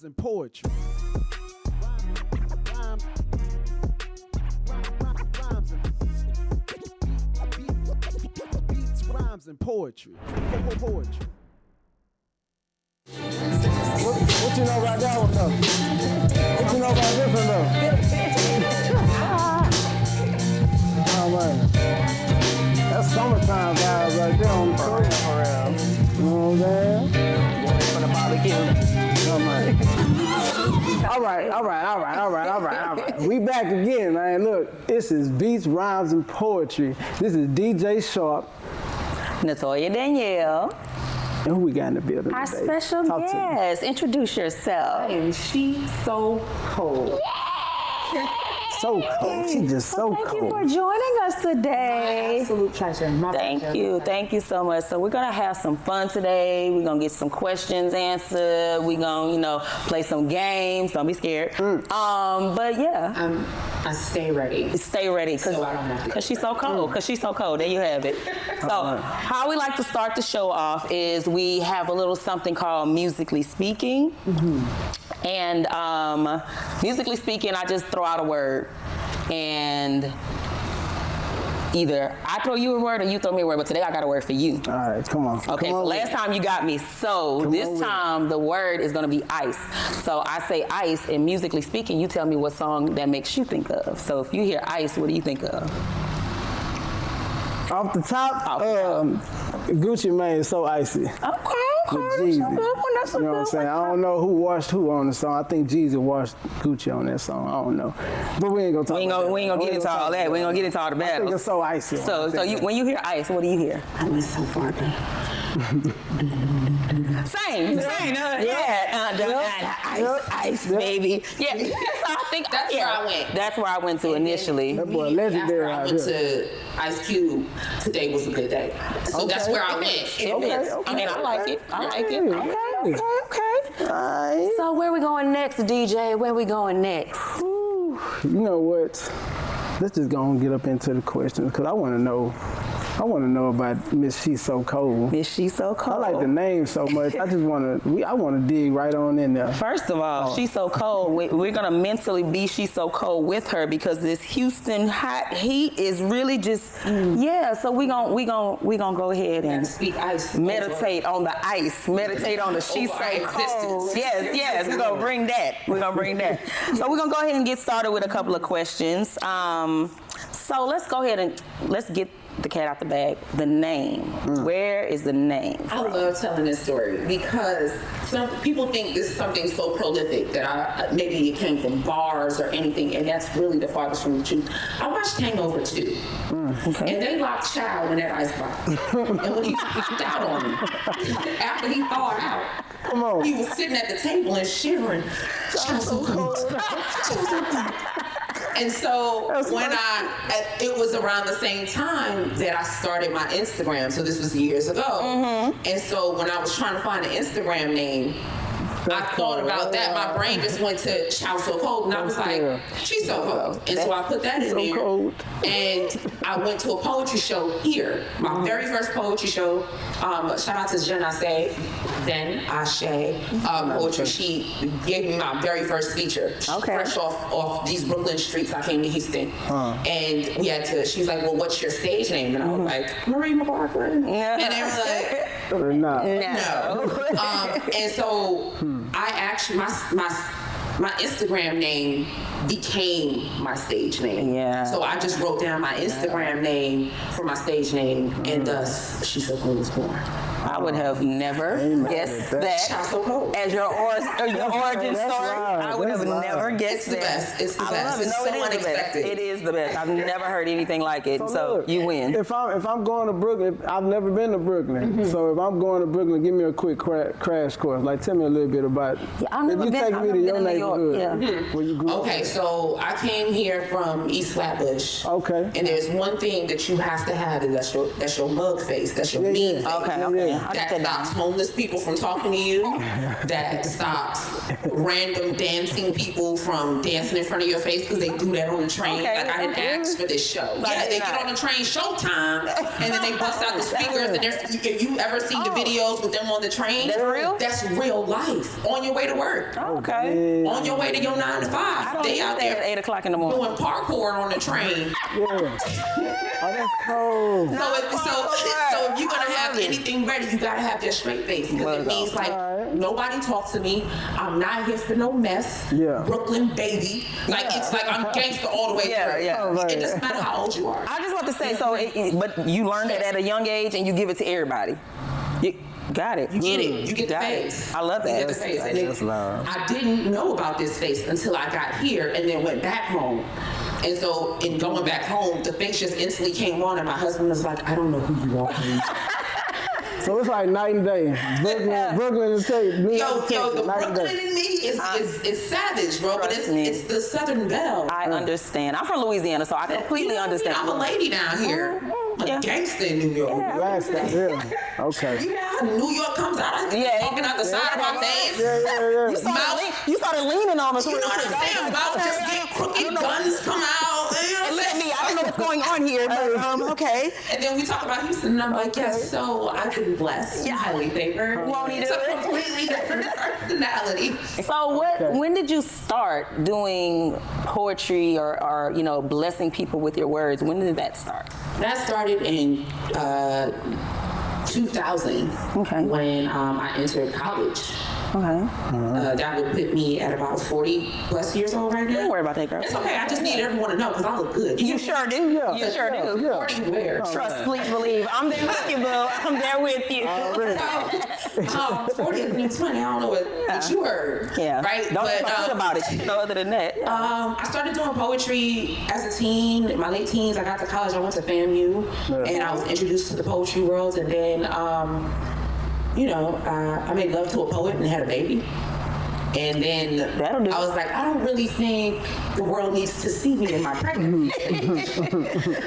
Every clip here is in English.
rhymes, and poetry. Beats, rhymes, and poetry. Poetry. What you know about that one though? What you know about this one though? Oh man, that's summertime vibes right there on the coast. You know what I'm saying? For the barbecue. Oh man. All right. We back again, man. Look, this is Beats, Rhymes, and Poetry. This is DJ Sharp. Natoya Danielle. And who we got in the building Our today? special Talk to me. guest. Introduce yourself. And she's so cold. So cold. She just so Thank you cold. for joining us today. Absolute pleasure. Thank you so much. So we're gonna have some fun today. We're gonna get some questions answered. We're gonna, play some games. Don't be scared. But yeah. I stay ready. Stay ready, So I don't have to. cause she's so cold. Cause she's so cold. There you have it. So how we like to start the show off is we have a little something called musically speaking, and musically speaking, I just throw out a word, and either I throw you a word or you throw me a word. But today I got a word for you. All right, come on. Okay, Come so on last time you got me. So Come on this with it. time the word is gonna be ice. So I say ice, and musically speaking, you tell me what song that makes you think of. So if you hear ice, what do you think of? Off the top, Off the Gucci Mane is So Icy. Okay, With that's a Jeezy. good one. That's a You know what I'm good saying? one. I don't know who washed who on the song. I think Jeezy washed Gucci on that song. I don't know. But we ain't gonna talk We ain't about gonna that. get into all that. We ain't gonna get into all the I think battles. it's So Icy. So when you hear ice, what do you hear? I went so far back. Same. Ice, baby. Yeah. So I think That's where I went. That's where I went to initially. That boy legendary After I out went here. to Ice Cube, today was a good day. So that's where I went. It fits. I mean, I like it. I like it. Okay. Alright. So where we going next, DJ? Where we going next? You know what? Let's just go and get up into the questions because I want to know about Miss She's So Cold. Is she so cold? I like the name so much. I just want to. I want to dig right on in there. First of all, She's So Cold. We're gonna mentally be She's So Cold with her because this Houston hot heat is really just So we gonna go ahead and Speak ice. meditate on the ice. Meditate on the She's So Over our Cold. existence. Yes. We're gonna bring that. So we're gonna go ahead and get started with a couple of questions. So let's go ahead and let's get the cat out the bag. The name. Where is the name? I love telling this story because some people think this is something so prolific that maybe it came from bars or anything, and that's really the farthest from the truth. I watched Hangover 2, and they locked Child in that icebox. And when he popped out on him, after he thawed out, Come on. he was sitting at the table and shivering. Child's so cold. Child's so cold. And so it was around the same time that I started my Instagram. So this was years ago. And so when I was trying to find an Instagram name, I thought about that. My brain just went to Child So Cold, and I was like, She's So Cold. And so I put that in there. cold. And I went to a poetry show here, my very first poetry show. Shout out to Jen Ashe, poetry. She gave me my very first feature. Fresh off these Brooklyn streets, I came to Houston. And we had to, she was like, well, what's your stage name? And I was like, Marie McLaughlin. And they were like, Or not. no. And so I actually, my Instagram name became my stage name. Yeah. So I just wrote down my Instagram name for my stage name, and thus She's So Cold was born. I would have never guessed that Child So Cold. as your origin That's story. live. I would have That's live. never guessed It's the that. best. It's the I best. love it. It's No, so it is the best. unexpected. It is the best. I've never heard anything like it. So look, you win. If I'm going to Brooklyn, I've never been to Brooklyn. So if I'm going to Brooklyn, give me a quick crash course. Like, tell me a little bit about. I've if never you been- take I've me to never your been in New York, neighborhood, where you grew up. Okay, so I came here from East Flatbush. Okay. And there's one thing that you have to have, and that's your mug face. That's your mean face. Okay. Yeah. that stops homeless people from talking to you, that stops random dancing people from dancing in front of your face because they do that on the train. Like, I didn't ask for this show. Yeah, they get on the train showtime, and then they bust out the speakers, and if you ever seen the videos with them on the train, that's real? That's real life. On your way to work. Okay. On your way to your 9 to 5. They out there at 8 o'clock in the morning doing parkour on the train. Yeah. Oh, that's cold. So if you're gonna have anything ready, you gotta have that straight face, because it means like nobody talks to me. I'm not here for no mess. Yeah. Brooklyn baby. Like it's like I'm gangster all the way through. Yeah. It doesn't matter how old you are. I just want to say, but you learned it at a young age and you give it to everybody. You got it. You get it. You get the face. I love that. You get the face. That's loud. I didn't know about this face until I got here and then went back home. And so in going back home, the face just instantly came on, and my husband was like, I don't know who you are. So it's like night and day. Brooklyn is New York, the Brooklyn in me is savage, bro. But it's the Southern Belle. I understand. I'm from Louisiana, so I completely understand. I'm a lady down here. I'm a gangster in New York. Last time, yeah. Okay. Yeah, New York comes out. Walking out the side of my face. Yeah. You started leaning on us. You know what I'm saying? Mouth just get crooked, guns come out. And look at me. I don't know what's going on here, but okay. And then we talk about Houston, and I'm like, yes, so I've been blessed. Yeah, highly favored. Won't he do It's a it? completely different personality. So when did you start doing poetry or blessing people with your words? When did that start? That started in 2000 when I entered college. Okay. That would put me at about 40 plus years old right now. Don't worry about that, girl. It's okay. I just need everyone to know because I look good. You sure do. Yeah. You sure do. Yeah. 40 where? Trust, please believe. I'm there with you, boo. I'm there with you. 40 is new 20. I don't know what you heard. Yeah. Right? Don't But, talk about it. No other than that. I started doing poetry as a teen. In my late teens, I got to college. I went to FAMU, and I was introduced to the poetry world. And then, I made love to a poet and had a baby. And then I was like, I don't really think the world needs to see me in my pregnancy.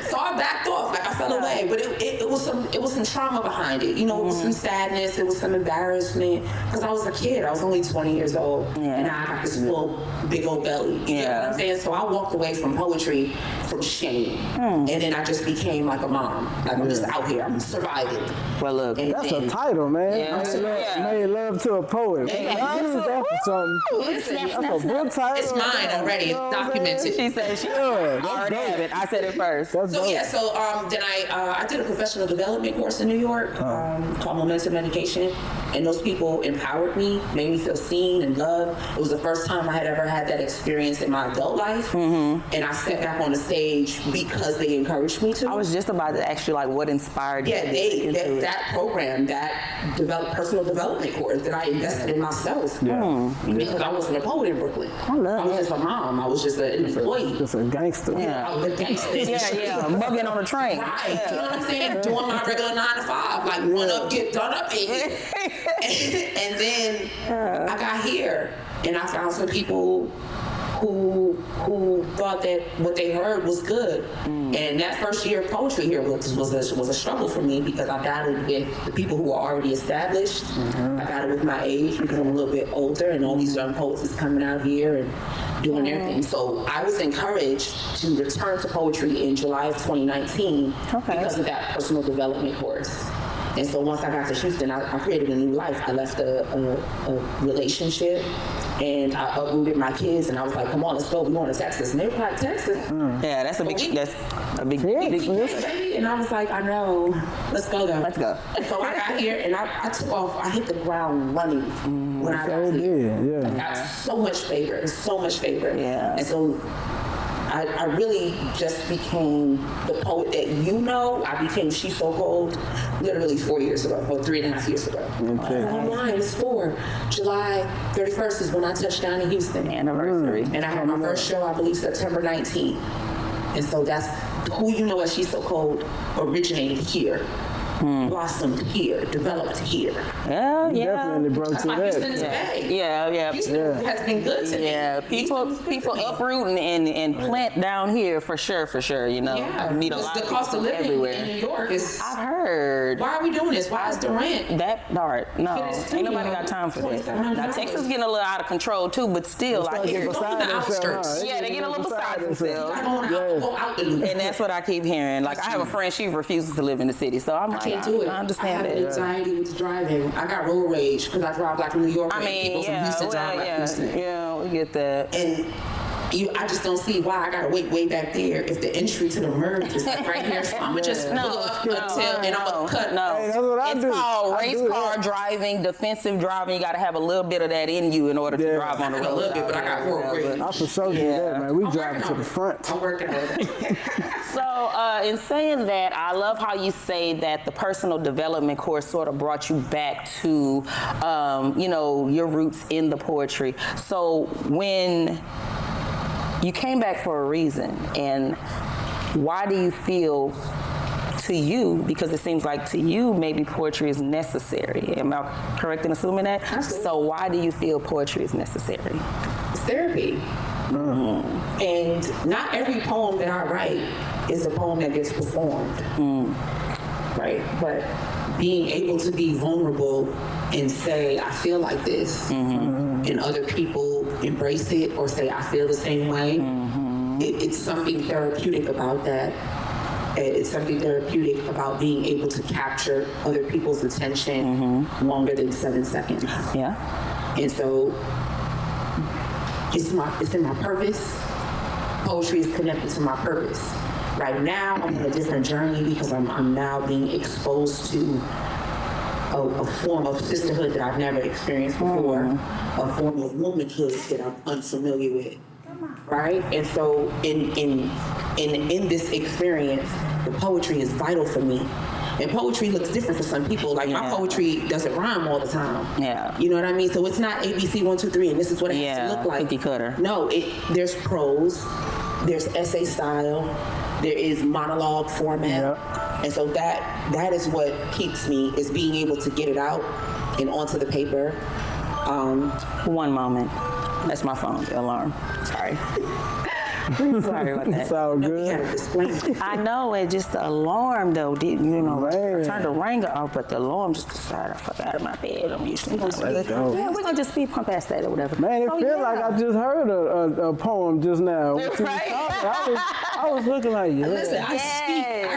So I backed off, like I fell away. But it was some trauma behind it. It was some sadness, it was some embarrassment. Because I was a kid, I was only 20 years old. And I got this full big old belly. You know what I'm saying? So I walked away from poetry from shame. And then I just became like a mom. Like I'm just out here, I'm surviving. Well, look, that's a title, man. Made love to a poet. Listen, that's a book title. It's mine already. It's documented. She said she already have it. I said it first. That's then I did a professional development course in New York called Momentum Education, and those people empowered me, made me feel seen and loved. It was the first time I had ever had that experience in my adult life, and I stepped back on the stage because they encouraged me to. I was just about to ask you, like, what inspired you? Yeah, that program, that personal development course that I invested in myself. Because I wasn't a poet in Brooklyn. I was just a mom. I was just an employee. Just a gangster. I was a gangster. Mugging on the train. Right. You know what I'm saying? Doing my regular 9 to 5. Like, one up, get done up, baby. And then I got here, and I found some people who thought that what they heard was good. And that first year of poetry here was a struggle for me because I battled with the people who were already established. I battled with my age because I'm a little bit older, and all these young poets is coming out here and doing their thing. So I was encouraged to return to poetry in July of 2019 because of that personal development course. And so once I got to Houston, I created a new life. I left a relationship, and I uprooted my kids, and I was like, come on, let's go. We're going to Texas. And they were like, Texas? Yeah, that's a big And I was like, I know. Let's go, though. Let's go. And so I got here, and I took off. I hit the ground running when I got here. I got so much favor. Yeah. And so I really just became the poet that you know. I became She's So Cold literally 4 years ago, or 3.5 years ago. Online, it's 4. July 31st is when I touched down in Houston. Anniversary. And I had my first show, I believe, September 19th. And so that's Who You Know as She's So Cold originated here. blossomed here, developed here. Yeah, You yeah. definitely broke That's to why Houston is that. big. Yeah. Houston has been good to me. Yeah, people uprooting and plant down here for sure. You know, Yeah, I meet a because lot the of cost people of living everywhere. in New York is. I've heard. Why are we doing this? Why is the rent? That part, no, For the ain't studio, nobody got time for that. $2,700. Now Texas getting a little out of control too, but still, I hear. Beside the themselves, outskirts. Yeah, they get a little beside themselves. Go out the loop. And that's what I keep hearing. Like, I have a friend, she refuses to live in the city, so I'm I like, can't do it. I understand I have that. anxiety with driving. I got road rage because I drive like a New Yorker. I mean, people from Houston drive like Houston. yeah, we get that. And I just don't see why I gotta wait way back there if the entry to the merge is like right here. So I'm gonna just pull up until and I'm gonna cut. No, Hey, that's what I it's do. called I race do car that. driving, defensive driving. You got to have a little bit of that in you in order to drive on the I road. got a little bit, but I got road rage. I for sure do that, man. We driving to the front. I'm working on it. So, in saying that, I love how you say that the personal development course sort of brought you back to, you know, your roots in the poetry. So when you came back for a reason, and why do you feel, to you, because it seems like to you maybe poetry is necessary? Am I correct in assuming that? Absolutely. So why do you feel poetry is necessary? It's therapy. And not every poem that I write is a poem that gets performed. Right? But being able to be vulnerable and say, I feel like this, and other people embrace it or say, I feel the same way, it's something therapeutic about that. It's something therapeutic about being able to capture other people's attention longer than 7 seconds. Yeah. And so it's in my purpose. Poetry is connected to my purpose. Right now, I'm on a different journey because I'm now being exposed to a form of sisterhood that I've never experienced before, a form of womanhood that I'm unfamiliar with. Right? And so in this experience, the poetry is vital for me. And poetry looks different for some people. Like my poetry doesn't rhyme all the time. Yeah. You know what I mean? So it's not ABC 1, 2, 3, and this is what it has to look like. Cookie cutter. No, there's prose, there's essay style, there is monologue format. And so that is what keeps me, is being able to get it out and onto the paper. One moment. That's my phone alarm. Sorry. Sorry about that. It's all We good. had a disclaimer. I know, it just the alarm though, didn't, you know, Man. I turned the ringer off, but the alarm just decided I fuck out of my bed. I'm usually not really. dope. Yeah, we're gonna just speed pump past that or whatever. Man, it So, feel like I just heard a poem just now. When she was Right? talking, I was looking like, yeah. Listen, I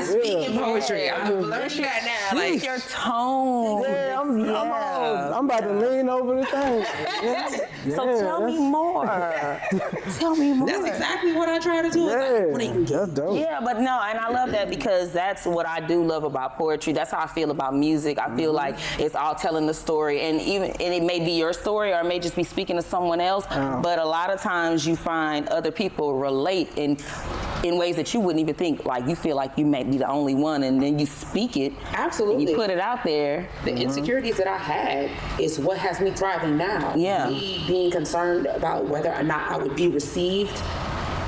speak in poetry. I'm learning that now. Like your tone. Yeah, I'm about to lean over the thing. Yeah, So tell me more. Tell me more. That's exactly what I try to do. Is I want to that's dope. Yeah, but no, and I love that because that's what I do love about poetry. That's how I feel about music. I feel like it's all telling the story, and it may be your story or it may just be speaking to someone else. But a lot of times you find other people relate in ways that you wouldn't even think. Like you feel like you may be the only one, and then you speak it. Absolutely. And you put it out there. The insecurities that I had is what has me thriving now. Yeah. Me being concerned about whether or not I would be received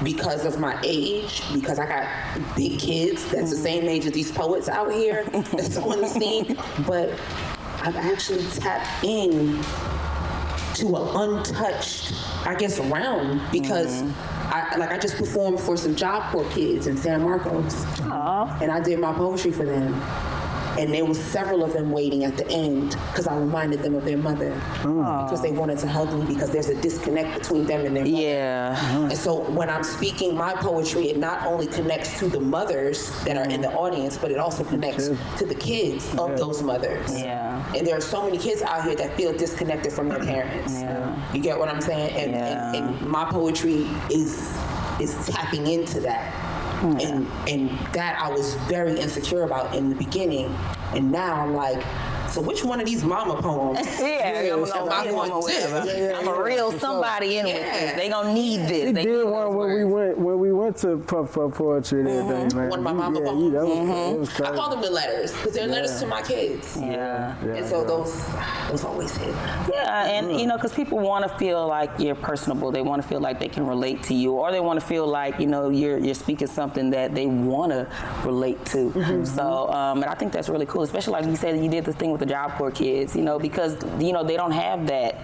because of my age, because I got big kids that's the same age as these poets out here that's on the scene. But I've actually tapped in to an untouched, I guess, realm because I just performed for some Job Corps kids in San Marcos. And I did my poetry for them. And there was several of them waiting at the end because I reminded them of their mother because they wanted to hug me because there's a disconnect between them and their mother. Yeah. And so when I'm speaking my poetry, it not only connects to the mothers that are in the audience, but it also connects to the kids of those mothers. Yeah. And there are so many kids out here that feel disconnected from their parents. Yeah. You get what I'm saying? And my poetry is tapping into that. And that I was very insecure about in the beginning. And now I'm like, so which one of these mama poems am I going to do? I'm a real somebody in with this. They gonna need this. We did one when we went to Puff Poetry and everything, man. One of my mama That poems. was crazy. I call them the letters because they're letters to my kids. Yeah. And so those always hit. Yeah, and you know, because people want to feel like you're personable. They want to feel like they can relate to you, or they want to feel like, you know, you're speaking something that they want to relate to. So, and I think that's really cool, especially like you said, you did the thing with the Job Corps kids, you know, because, you know, they don't have that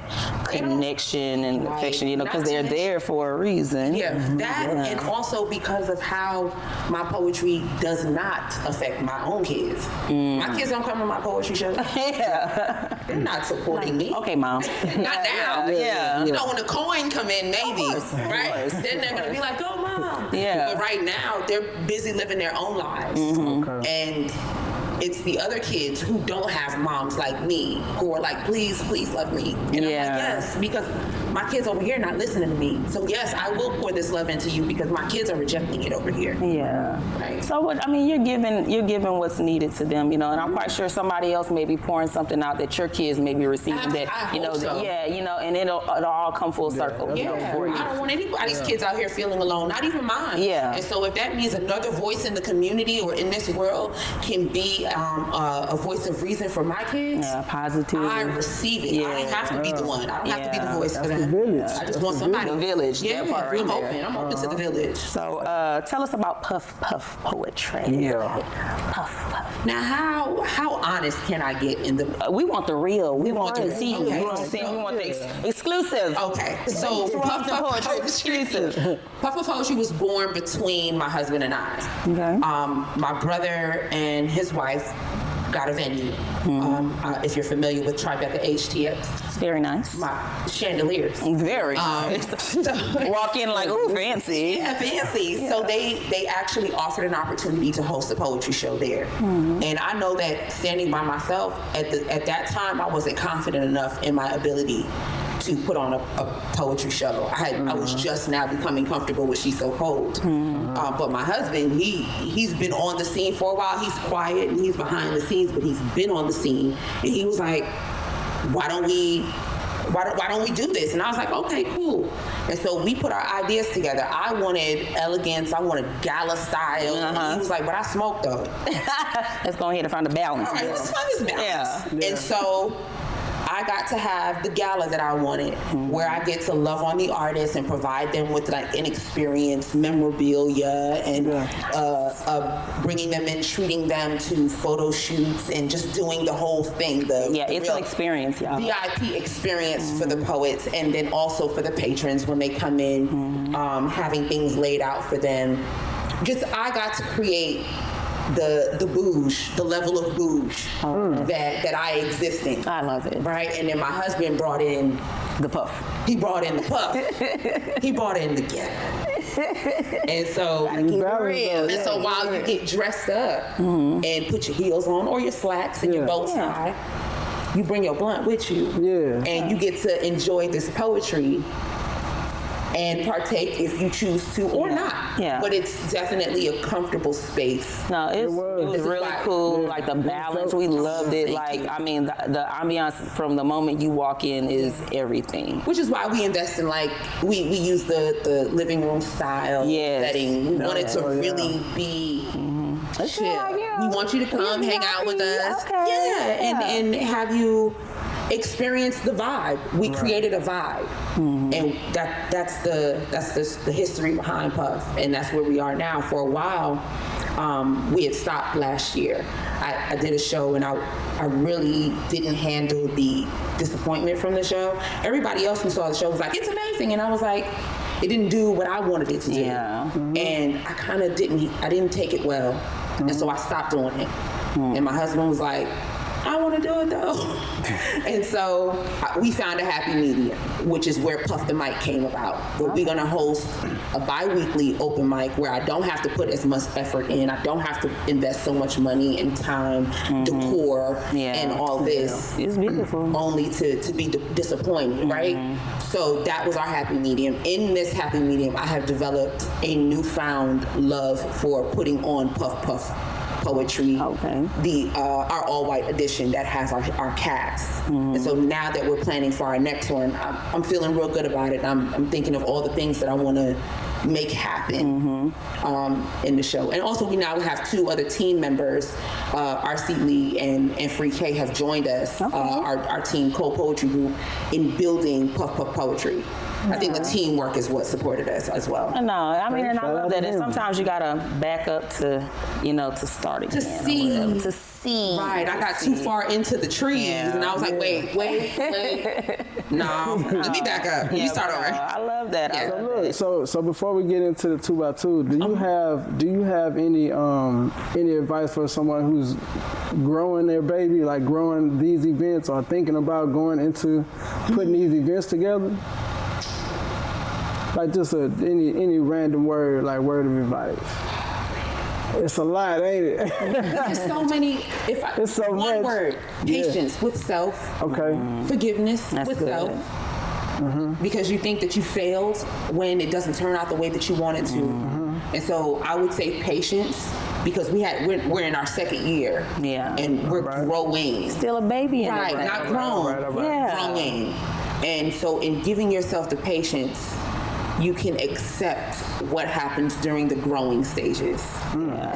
connection and affection, you know, because they're there for a reason. Yeah, that and also because of how my poetry does not affect my own kids. My kids don't come to my poetry show. Yeah. They're not supporting me. Okay, Mom. Not now. Yeah. You know, when the coin come in, maybe, right? course. Then they're gonna be like, "Go, Mom." Yeah. But right now, they're busy living their own lives, and it's the other kids who don't have moms like me who are like, please love me. And I'm like, yes, because my kids over here not listening to me. So yes, I will pour this love into you because my kids are rejecting it over here. Yeah. Right. So what? I mean, you're giving what's needed to them, you know, and I'm quite sure somebody else may be pouring something out that your kids may be receiving I you know, hope so. yeah, you know, and it'll all come full circle. You know, Yeah, for you. I don't want anybody's kids out here feeling alone, not even mine. Yeah. And so if that means another voice in the community or in this world can be a voice of reason for my kids, Yeah, positive. I receive it. I don't have to be the one. I don't have to be the voice for That's them. the village. I just want somebody. The village, Yeah, that part right I'm there. open. I'm open to the village. So tell us about Puff Poetry. Yeah. Puff. Now, how honest can I get in the? We want the real. We want to see. Okay. We want to see. We want the exclusive. Okay, so Puff Poetry exclusive. Puff Poetry was born between my husband and I. Okay. My brother and his wife got a venue. If you're familiar with Tribeca HTX, It's very nice. my chandeliers. Very nice. Walk in like, ooh, fancy. Yeah, fancy. So they actually offered an opportunity to host a poetry show there. And I know that standing by myself, at that time, I wasn't confident enough in my ability to put on a poetry show. I was just now becoming comfortable with She's So Cold. But my husband, he's been on the scene for a while. He's quiet and he's behind the scenes, but he's been on the scene. And he was like, why don't we do this? And I was like, okay, cool. And so we put our ideas together. I wanted elegance. I wanted gala style. And he was like, but I smoke though. Let's go ahead and find a balance. All right, let's find this balance. Yeah. And so I got to have the gala that I wanted, where I get to love on the artists and provide them with like an experience, memorabilia, and bringing them in, treating them to photo shoots, and just doing the whole thing. It's an experience, y'all. VIP experience for the poets, and then also for the patrons when they come in, having things laid out for them. Just I got to create the bouge, the level of bouge that I exist in. I love it. Right? And then my husband brought in The Puff. He brought in the puff. He brought in the gap. And so while you get dressed up and put your heels on or your slacks and your bow tie, you bring your blunt with you. Yeah. And you get to enjoy this poetry and partake if you choose to or not. Yeah. But it's definitely a comfortable space. No, it was really cool. Like the balance, we loved it. Like, I mean, the ambiance from the moment you walk in is everything. Which is why we invest in, like, we use the living room style setting. We wanted to really be chill. We want you to come hang out with us. And have you experience the vibe. We created a vibe, and that's the history behind Puff, and that's where we are now. For a while, we had stopped last year. I did a show, and I really didn't handle the disappointment from the show. Everybody else who saw the show was like, "It's amazing," and I was like, "It didn't do what I wanted it to do," and I kind of didn't take it well, and so I stopped doing it. And my husband was like, I want to do it though. And so we found a happy medium, which is where Puff the Mic came about. Where we're going to host a bi-weekly open mic where I don't have to put as much effort in. I don't have to invest so much money and time, decor, and all this. It's beautiful. Only to be disappointed, right? So that was our happy medium. In this happy medium, I have developed a newfound love for putting on Puff poetry, our all-white edition that has our cast. And so now that we're planning for our next one, I'm feeling real good about it. I'm thinking of all the things that I want to make happen in the show. And also we now have 2 other team members, RC Lee and Free K have joined us, our team co-poetry group, in building Puff Puff Poetry. I think the teamwork is what supported us as well. No, I mean, and I love that. And sometimes you gotta back up to, to start again. To see. Right, I got too far into the trees, and I was like, wait. No, let me back up. Let me start over. I love that. Yeah. I love that. So before we get into the 2x2, do you have any advice for someone who's growing their baby, like growing these events or thinking about going into putting these events together? Like just any random word, like word of advice. It's a lot, ain't it? There's so many. It's so one much. word: patience with self. Okay. Forgiveness That's with good. self. Because you think that you failed when it doesn't turn out the way that you wanted to. And so I would say patience, because we're in our 2nd year. Yeah. And we're growing. Still a baby in Right, it. not grown. Yeah. Growing. And so in giving yourself the patience, you can accept what happens during the growing stages.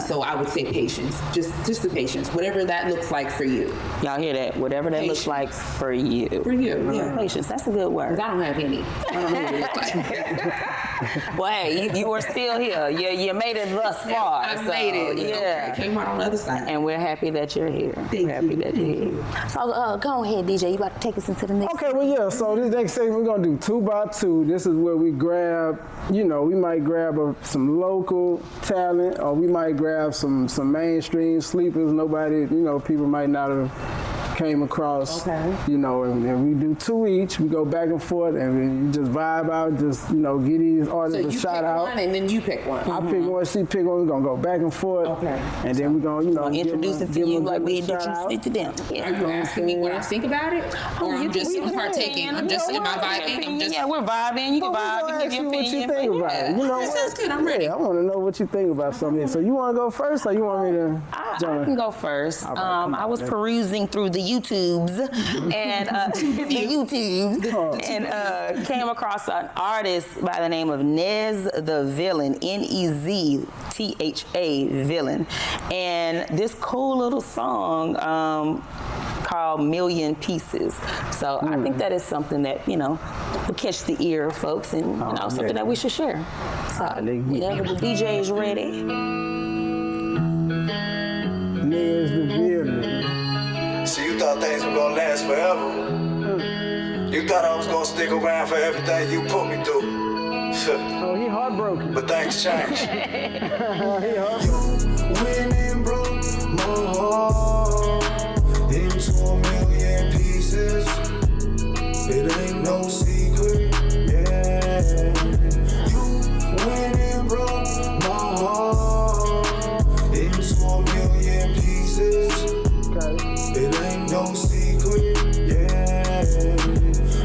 So I would say patience, just the patience, whatever that looks like for you. Y'all hear that? Whatever that looks like for you. For you, yeah. Patience, that's a good word. 'Cause I don't have any. I don't know what it looks like. Well, hey, you are still here. You made it thus far. I made it. Yeah. I came out on the other side. And we're happy that you're here. Thank We're happy you. that you're here. So go ahead, DJ. You about to take us into the next. Okay, well, yeah, so this next segment, we're going to do 2x2. This is where we grab, we might grab some local talent, or we might grab some mainstream sleepers, nobody, people might not have came across, and we do 2 each. We go back and forth, and we just vibe out, just, give these So artists you a shout pick out. one and then you pick one. I pick one, she pick one, we're going to go back and forth. Okay. And then we're going to, Introduce it to you like we introduced it to them. Are you asking me what I think about it? Or I'm just partaking? I'm just in my vibing? Yeah, we're vibing. You can vibe. You give your what you opinion. think about it. You know That what? sounds good. I'm ready. Yeah, I want to know what you think about something. So you want to go first, or you want me to I join? can go first. All right, come on, I was then. perusing through the YouTubes and and came across an artist by the name of Nez the Villain, Neztha Villain, and this cool little song called Million Pieces. So I think that is something that will catch the ear of folks, and something that we should share. So whenever the DJ is ready. Nez the Villain. So you thought things were gonna last forever. You thought I was gonna stick around for everything you put me through. Oh, he heartbroken. But things change. He heartbroken. You went and broke my heart into a million pieces. It ain't no secret, yeah. You went and broke my heart into a million pieces. It ain't no secret, yeah.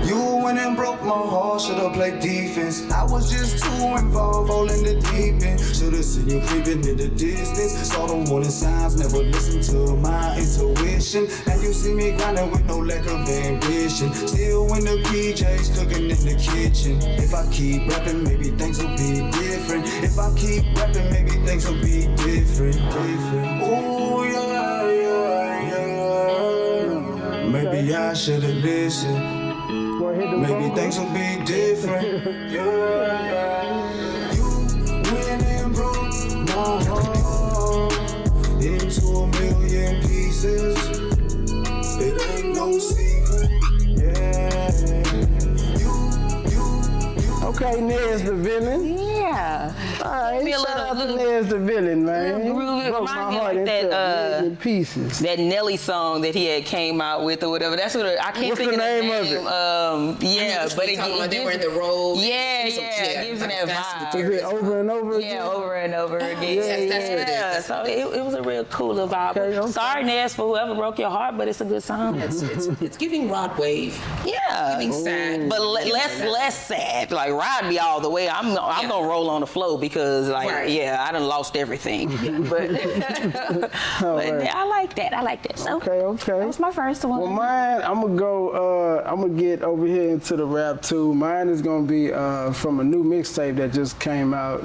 You went and broke my heart, should've played defense. I was just too involved, all in the deep end. Should've seen you creeping in the distance. Saw the warning signs, never listened to my intuition. And you see me grinding with no lack of ambition. Still in the PJs, cooking in the kitchen. If I keep rapping, maybe things will be different. If I keep rapping, maybe things will be different. Ooh, yeah, yeah, yeah. Maybe I should've listened. Maybe things will be different. Yeah. You went and broke my heart into a million pieces. It ain't no secret. Yeah. Okay, Nez the Villain. Yeah. All right, Be a shout out to little- Nez the Villain, man. groovy. Broke Remind my me heart like into that, a million pieces. That Nelly song that he had came out with or whatever. That's what I can't What's think the of name the of name. it? Yeah, but it they were in the road. Yeah, it gives you that vibe. Is it over and over again? Yeah, over and over again. Yes, that's what it is. Yeah, so it was a real cool little vibe. Okay. Sorry, Nez, for whoever broke your heart, but it's a good song. It's giving rock wave. Yeah. Giving sad. But less sad. Like ride me all the way, I'm gonna roll on the floor because like I done lost everything. But, I like that. So Okay. that was my first one. Well, mine, I'm gonna get over here into the rap too. Mine is gonna be from a new mixtape that just came out.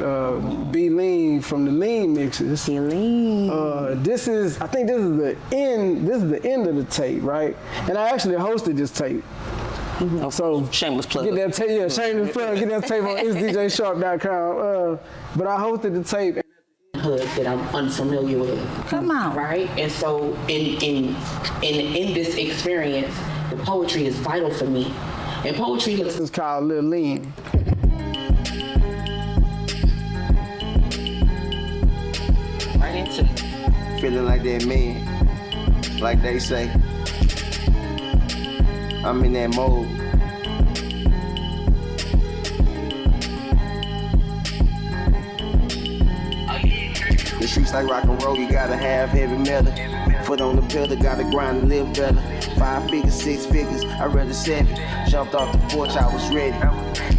Be Lean from the Lean Mixes. Be Lean. I think this is the end. This is the end of the tape, right? And I actually hosted this tape. So shameless plug. Get that tape, shameless plug. Get that tape on sdjsharp.com. But I hosted the tape. Hood that I'm unfamiliar with. Come on. Right? And so in this experience, the poetry is vital for me. And poetry is called Lil Lean. Right into it. Feeling like that man, like they say. I'm in that mode. The streets like rock and roll, you gotta have heavy metal. Foot on the pillar, gotta grind and live better. 5 figures, 6 figures, I read the 7. Jumped off the porch, I was ready.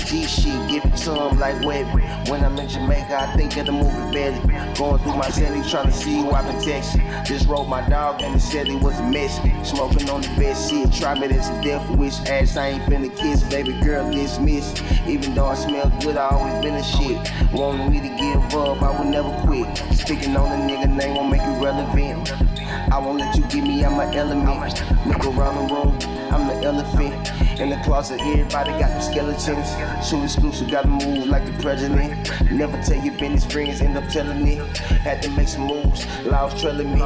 G-shit, give it to him like Webby. When I'm in Jamaica, I think of the movie Betty. Going through my celly, trying to see who I can text. Just wrote my dog and the celly was a mess. Smoking on the bed shit, try me, that's a death wish. Ass I ain't finna kiss, baby girl dismissed. Even though I smell good, I always been a shit. Wanting me to give up, I would never quit. Speaking on a nigga name won't make it relevant. I won't let you get me out my element. Look around the room, I'm the elephant. In the closet, everybody got them skeletons. Too exclusive, gotta move like the president. Never tell your business, friends end up telling it. Had to make some moves, laws trailing me.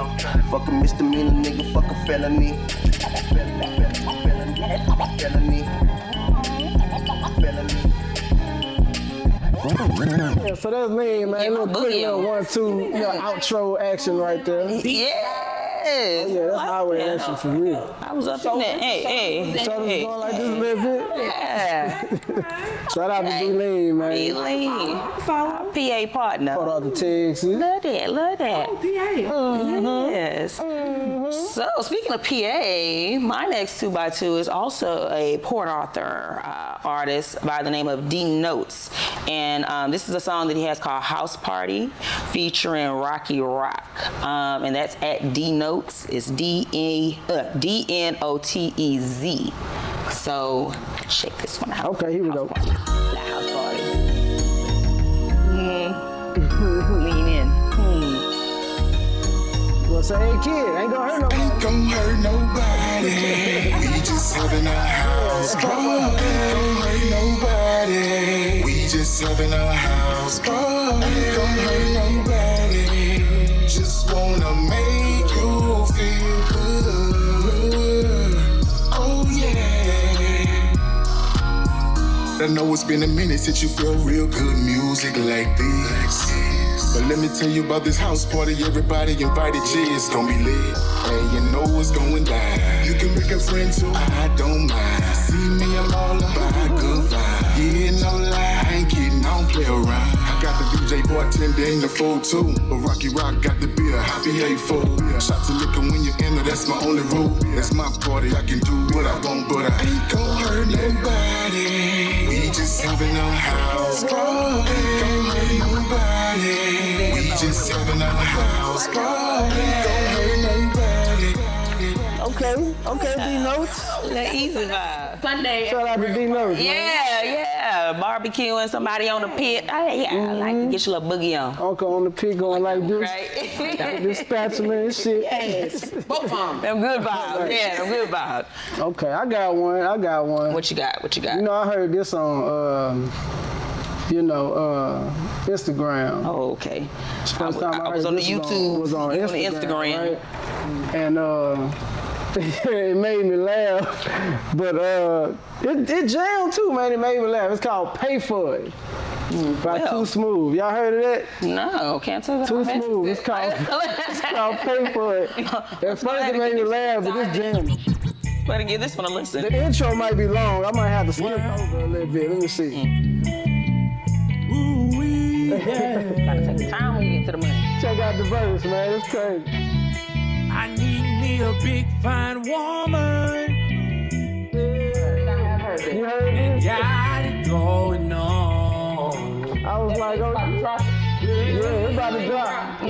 Fuck a misdemeanor, nigga, fuck a felony. Yeah, so that's Lean, man. A little quick little 1-2 outro action right there. Yes. Oh, yeah, that's highway action for real. I was up in there. Hey. Going like this a little bit. Yeah. Shout out to Be Lean, man. Be Lean. PA partner. Shout out to Texas. Love that. Oh, PA. Yes. So, speaking of PA, my next 2x2 is also a Port Arthur artist by the name of D Notes. And this is a song that he has called House Party featuring Rocky Rock. And that's at D Notes. It's DNOTEZ. So check this one out. Okay, here we go. House Party. Lean in. Well, say, hey kid, ain't gonna hurt nobody. Ain't gonna hurt nobody. We just having a house party. Ain't gonna hurt nobody. We just having a house party. Ain't gonna hurt nobody. Just wanna make you feel good. Oh yeah. I know it's been a minute since you felt real good music like this. But let me tell you about this house party. Everybody invited, yeah, it's gonna be lit. And you know what's going down. You can make a friend too, I don't mind. See me, I'm all about a good vibe. Yeah, no lie, I ain't kidding, I don't play around. I got the DJ bartender in the fold too. But Rocky Rock got the beer, I behave for. Shots of liquor when you enter, that's my only rule. That's my party, I can do what I want, but I ain't gon' hurt nobody. We just having a house party. Ain't gon' hurt nobody. We just having a house party. Ain't gon' hurt nobody. Okay, D Notes. That easy vibe. Sunday. Shout out to D Notes. Yeah. Barbecuing somebody on the pit. I like to get your little boogie on. Uncle on the pit going like this. Right? With this spatula and shit. Yes. Both of them. Them good vibes. Yeah, them good vibes. Okay, I got one. What you got? You know, I heard this on, Instagram. Oh, okay. First time I was on the YouTube. Was on Instagram. right? And it made me laugh, but it jammed too, man. It made me laugh. It's called "Pay For It" by Too Smooth. Y'all heard of that? No, can't tell that. Too Smooth. It's called "Pay For It." At first it made me laugh, but it's jammed. Better give this one a listen. The intro might be long. I might have to skip over a little bit. Let me see. Gotta take the time when you get to the money. Check out the verse, man. It's crazy. I need me a big fine woman. You heard And this? got it going on. like, oh, yeah, it's about to drop.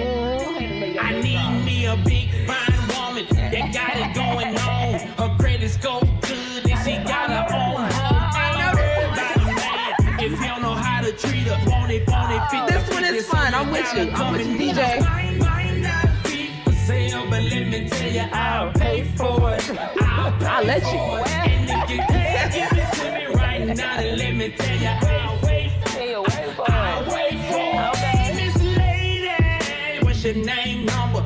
I need me a big fine woman that got it going on. Her credit score good and she got her own home. I ain't worried about a man if you don't know how to treat her. Want it, 50. This one is fun. I'm with you. DJ. Might not be for sale, but let me tell you, I'll pay for it. I'll let you. And if you can't give it to me right now, then let me tell you, I'll wait for it. I'll wait for it. Miss Lady, what's your name, number?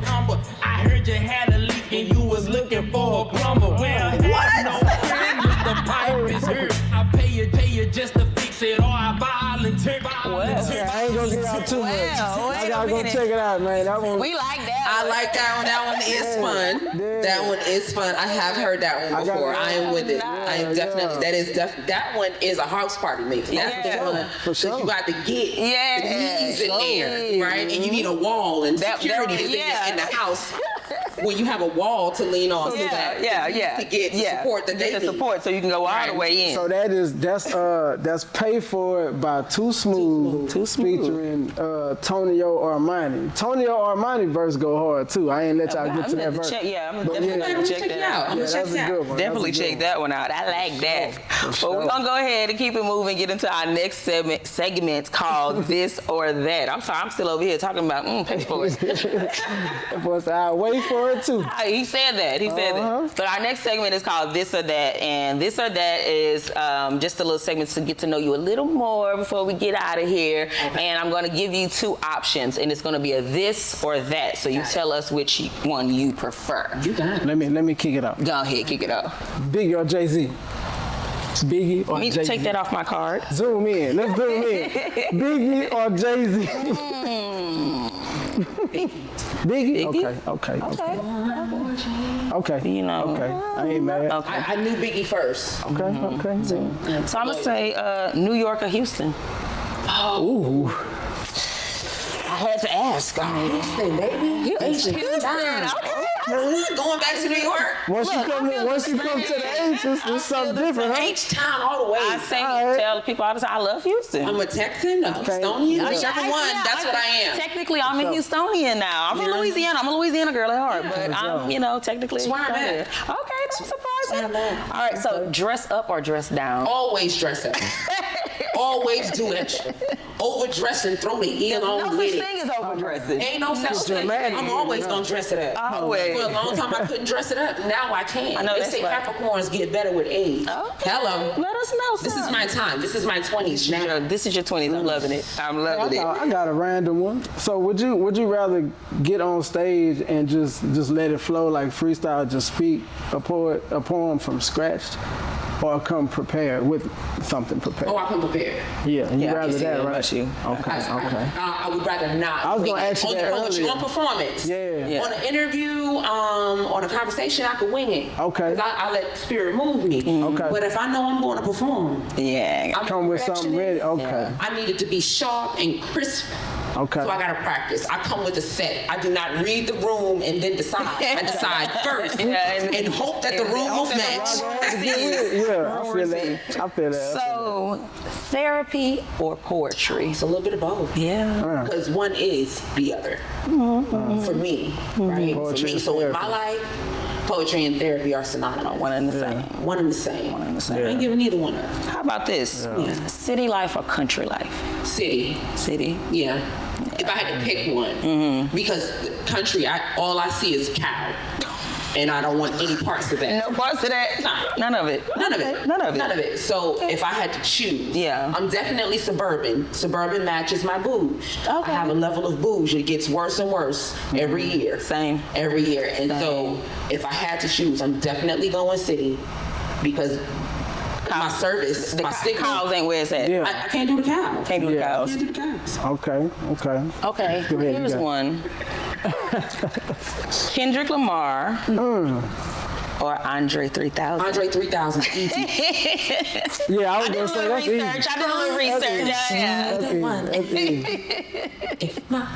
I heard you had a leak and you was looking for a plumber. Well, what? No friend, the pipe is hurt. I pay you just to fix it, or I volunteer. I ain't gonna get out too much. I gotta go check it out, man. That one. We like that. I like that one. That one is fun. Yeah. That one is fun. I have heard that one before. I am with it. I am definitely. That one is a house party mix. That's the one that you got to get the keys in there, right? And you need a wall and security in the house. When you have a wall to lean on, to get support that they need. Support, so you can go all the way in. So that's Pay For It by Too Smooth, featuring Tonio Armani. Tonio Armani verse go hard too. I ain't let y'all get to that verse. I'm definitely gonna check that out. I'm gonna check that out. Definitely check that one out. I like that. But we're gonna go ahead and keep it moving. Get into our next segment called This or That. I'm sorry, I'm still over here talking about Pay For It. Boy, I'll wait for it too. He said that. But our next segment is called This or That, and This or That is just a little segment to get to know you a little more before we get out of here. And I'm going to give you two options, and it's going to be a this or that. So you tell us which one you prefer. You got it. Let me kick it off. Go ahead, kick it off. Biggie or Jay-Z? Biggie or Me Jay-Z? take that off my card. Zoom in. Let's zoom in. Biggie or Jay-Z? Biggie? Okay. You know. Okay. I ain't mad. Okay. I knew Biggie first. Okay. So I'm going to say New York or Houston. Ooh. I had to ask. Houston, baby. Houston. Going back to New York. Once you come to the H, it's something different, huh? H-Town all the way. I say, tell people all the time, I love Houston. I'm a Texan, a Houstonian, whichever one. That's what I am. Technically, I'm a Houstonian now. I'm from Louisiana. I'm a Louisiana girl at heart, but I'm, technically. That's where I'm at. Okay, that's surprising. All right, so dress up or dress down? Always dress up. Always do it. Overdress and throw the heel on with it. No such thing as overdressing. Ain't no such thing. I'm always gonna dress it up. Always. For a long time, I couldn't dress it up. Now I can. I know they say Capricorns get better with age. Okay. Hello. Let us know. This is my time. This is my 20s now. This is your 20s. I'm loving it. I'm loving it. I got a random one. So would you rather get on stage and just let it flow like freestyle, just speak a poem from scratch, or come prepared with something prepared? Oh, I come prepared. Yeah, you rather that, right? You. Okay. I would rather not. I was gonna ask you that earlier. On performance. Yeah. On an interview, on a conversation, I could wing it. Okay. 'Cause I let spirit move me. Okay. But if I know I'm going to perform, Yeah. Come with something ready. Okay. Yeah. I need it to be sharp and crisp. Okay. So I gotta practice. I come with a set. I do not read the room and then decide. I decide first and hope that the room will match. That's it. Yeah, I feel that. So, therapy or poetry? It's a little bit of both. Yeah. Because one is the other. For me, right? Poetry For me. and So in therapy. my life, poetry and therapy are synonymous. One and the same. One and the same. One and the same. I ain't giving either one up. How about this? Yeah. City life or country life? City. City. Yeah. If I had to pick one, because country, all I see is cow, and I don't want any parts of that. No parts of that? Nah. None of it. None of Okay. it. None of it. None of it. So if I had to choose, Yeah. I'm definitely suburban. Suburban matches my bouge. Okay. I have a level of bouge. It gets worse and worse every year. Same. Every year. And so if I had to choose, I'm definitely going city because my service, my signal. Cows ain't where it's at. Yeah. I can't do the cows. Can't do the Yeah. cows. Can't do the cows. Okay. Okay, Go ahead, here's you got it. one. Kendrick Lamar or Andre 3000? Andre 3000, easy. Yeah, I was I did gonna a say little that's easy. research. I did a little research. Yeah. That's easy. If my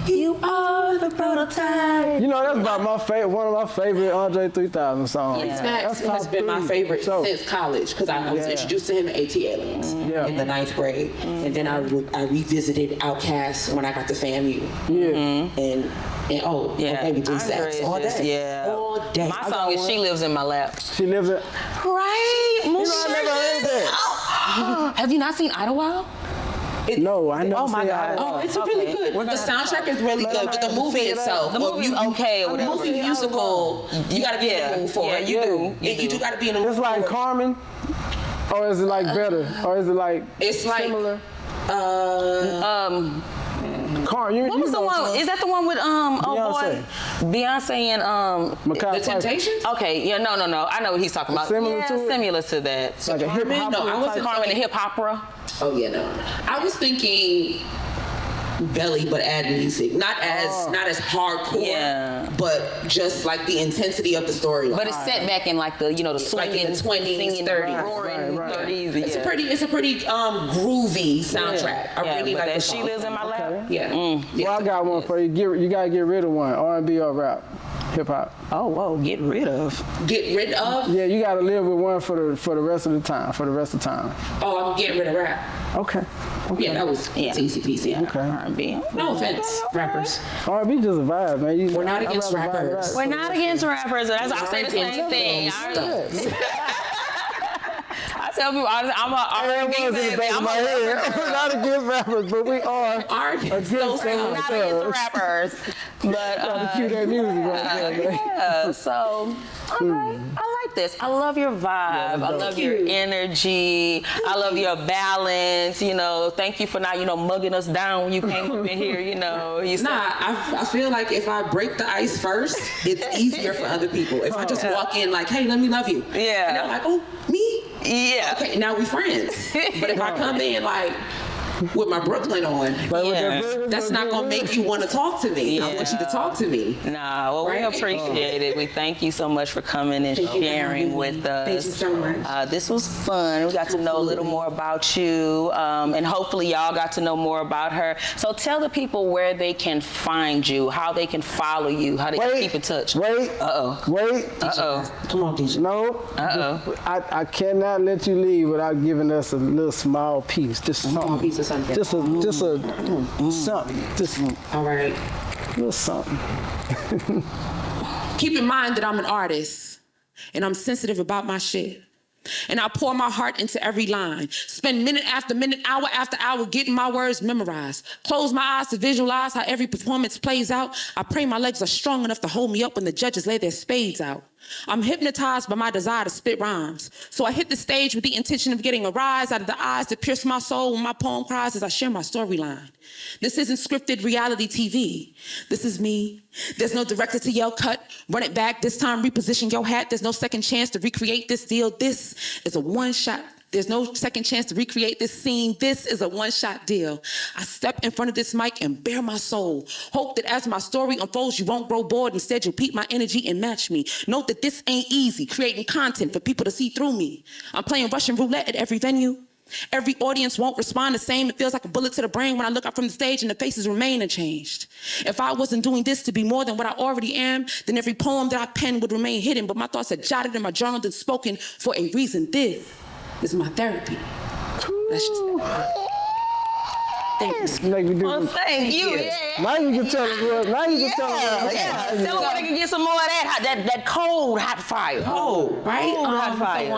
You are the prototype. You know, that's about one of my favorite Andre 3000 songs. Yeah. Max has been my favorite since college because I was introduced to him at AT Aliens in the 9th grade, and then I revisited Outkast when I got to FAMU. And baby, do sex all day. Yeah. All day. My song is She Lives in My Lap. She lives it. Right? You know, I never heard that. Have you not seen Idlewild? No, I never Oh my seen God. it. Oh, it's really good. The soundtrack is really good, but the movie itself, The movie's okay or whatever. The movie musical, you gotta be in the mood for it. You do. You do gotta be in the mood. It's like Carmen, or is it like better, or is it like It's like similar? What was the one? Is that the one with Beyonce and The Temptations? Okay, yeah, no. I know what he's talking about. Similar to it? Similar to that. Like a hip hop? No, I wasn't Carmen, the hip opera. Oh yeah, no. I was thinking Belly, but add music. Not as hardcore, but just like the intensity of the story. But it's set back in like the the swinging, in the 20s, 30s. roaring 30s. It's a pretty groovy soundtrack. I really like the She Lives in My Lap. Yeah. Well, I got one for you. You gotta get rid of one. R&B or rap, hip hop. Oh, whoa! Get rid of. Get rid of? Yeah, you gotta live with one for the rest of the time. Oh, I'm getting rid of rap. Okay. Yeah, that was easy peasy. Okay. R&B. No offense, rappers. R&B just a vibe, man. We're not against rappers. We're not against rappers. I say the same thing. I tell people I'm a R&B baby. I'm We're not against rappers, but we are against not against rappers. But cue that music right there. yeah. So okay. I like this. I love your vibe. I love your energy. I love your balance. Thank you for not mugging us down when you came up in here. I feel like if I break the ice first, it's easier for other people. If I just walk in like, hey, let me love you. Yeah. And they're like, oh, me? Yeah. Okay, now we friends. But if I come in like with my Brooklyn on, that's not gonna make you want to talk to me. I want you to talk to me. Nah, well, we appreciate it. We thank you so much for coming and sharing with us. Thank you so much. This was fun. We got to know a little more about you, and hopefully y'all got to know more about her. So tell the people where they can find you, how they can follow you, how they can keep in touch. Wait. Come on, DJ. No. I cannot let you leave without giving us a little small piece. Just a small piece of something. Just a something. Just all right. A little something. Keep in mind that I'm an artist and I'm sensitive about my shit. And I pour my heart into every line. Spend minute after minute, hour after hour getting my words memorized. Close my eyes to visualize how every performance plays out. I pray my legs are strong enough to hold me up when the judges lay their spades out. I'm hypnotized by my desire to spit rhymes. So I hit the stage with the intention of getting a rise out of the eyes that pierce my soul when my poem cries as I share my storyline. This isn't scripted reality TV. This is me. There's no director to yell cut, run it back, this time reposition your hat. There's no second chance to recreate this deal. This is a one shot. There's no second chance to recreate this scene. This is a one-shot deal. I step in front of this mic and bare my soul. Hope that as my story unfolds, you won't grow bored. Instead, you'll peep my energy and match me. Note that this ain't easy, creating content for people to see through me. I'm playing Russian roulette at every venue. Every audience won't respond the same. It feels like a bullet to the brain when I look up from the stage and the faces remain unchanged. If I wasn't doing this to be more than what I already am, then every poem that I pen would remain hidden. But my thoughts are jotted in my journal and spoken for a reason. This is my therapy. That's just that. Thank you. Well, thank you. Now you can tell us what. Now you can tell us. Tell them they can get some more of that cold hot fire. Cold, right? Cold hot fire. So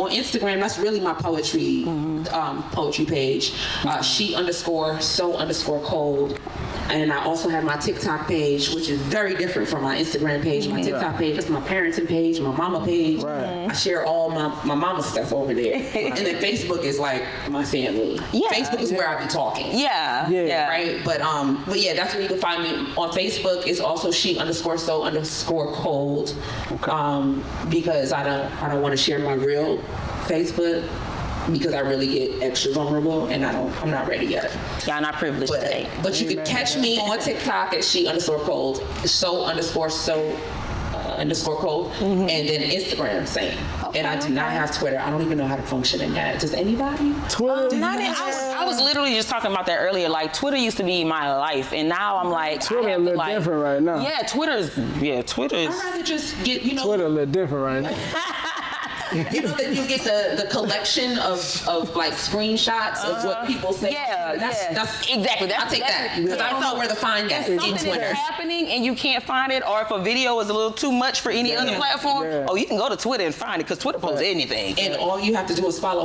on Instagram, that's really my poetry poetry page. she_so_cold. And I also have my TikTok page, which is very different from my Instagram page. My TikTok page is my parenting page, my mama page. Right. I share all my mama stuff over there. And then Facebook is like my family. Yeah. Facebook is where I be talking. Yeah. Right? But yeah, that's where you can find me on Facebook. It's also she_so_cold. Okay. Because I don't want to share my real Facebook, because I really get extra vulnerable and I'm not ready yet. Y'all not privileged today. But you can catch me on TikTok at she_cold, _code, and then Instagram same. And I do not have Twitter. I don't even know how to function in that. Does anybody? Twitter? I was literally just talking about that earlier. Like Twitter used to be my life, and now I'm like, Twitter a little different right now. Yeah, Twitter is. I'd rather just get, Twitter a little different right now. You know that you get the collection of like screenshots of what people say. That's exactly. I'll take that because I don't know where to find that. If something is happening and you can't find it, or if a video is a little too much for any other platform, you can go to Twitter and find it because Twitter posts anything. And all you have to do is follow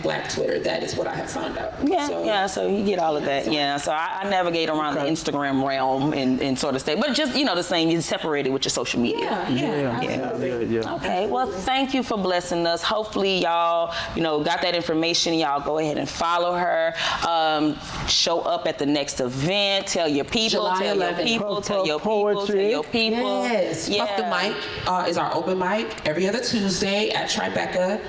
#Black Twitter. That is what I have found out. So you get all of that. So I navigate around the Instagram realm and sort of stay, but just the same. You separate it with your social media. Okay. Well, thank you for blessing us. Hopefully y'all, got that information. Y'all go ahead and follow her. Show up at the next event. Tell your people. Tell your people. Tell your people. Tell your people. Yes. Puff the Mic is our open mic every other Tuesday at Tribeca.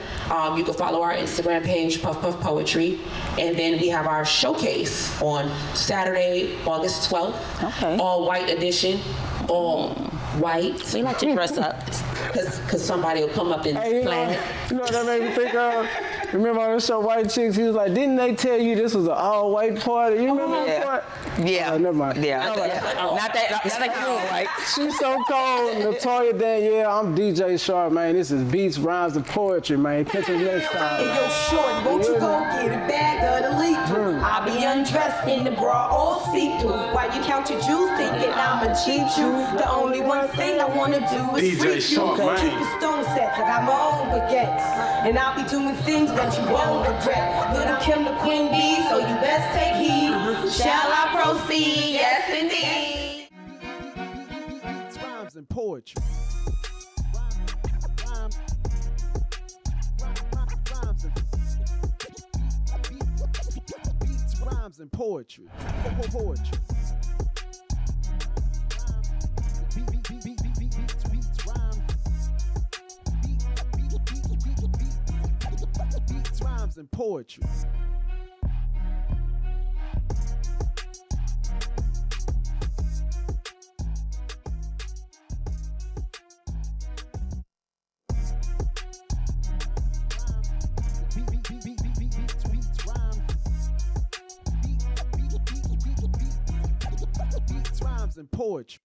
You can follow our Instagram page, Puff Puff Poetry, and then we have our showcase on Saturday, August 12th. Okay. All white edition. All white. We like to dress up. Because somebody will come up and plan. You know what that made me think of? Remember on the show White Chicks, he was like, didn't they tell you this was an all-white party? You remember that part? Yeah. Never mind. Yeah. Not that white. She's so cold. Latoya Dan, I'm DJ Sharp, man. This is Beats, Rhymes, and Poetry, man. Catch us next time. Hey, yo, short, won't you go get a bag of the lethal? I'll be undressed in the bra all see-through. While you count your jewels, thinking I'ma cheat you. The only one thing I wanna do is freak you. Keep the stone sets, I got my own baguettes. And I'll be doing things that you won't regret. Little Kim the Queen Bee, so you best take heed. Shall I proceed? Yes, indeed. Beats, rhymes, and poetry. Beats, rhymes, and poetry. Poetry. Beats, rhymes, and poetry. Beats, rhymes, and poetry.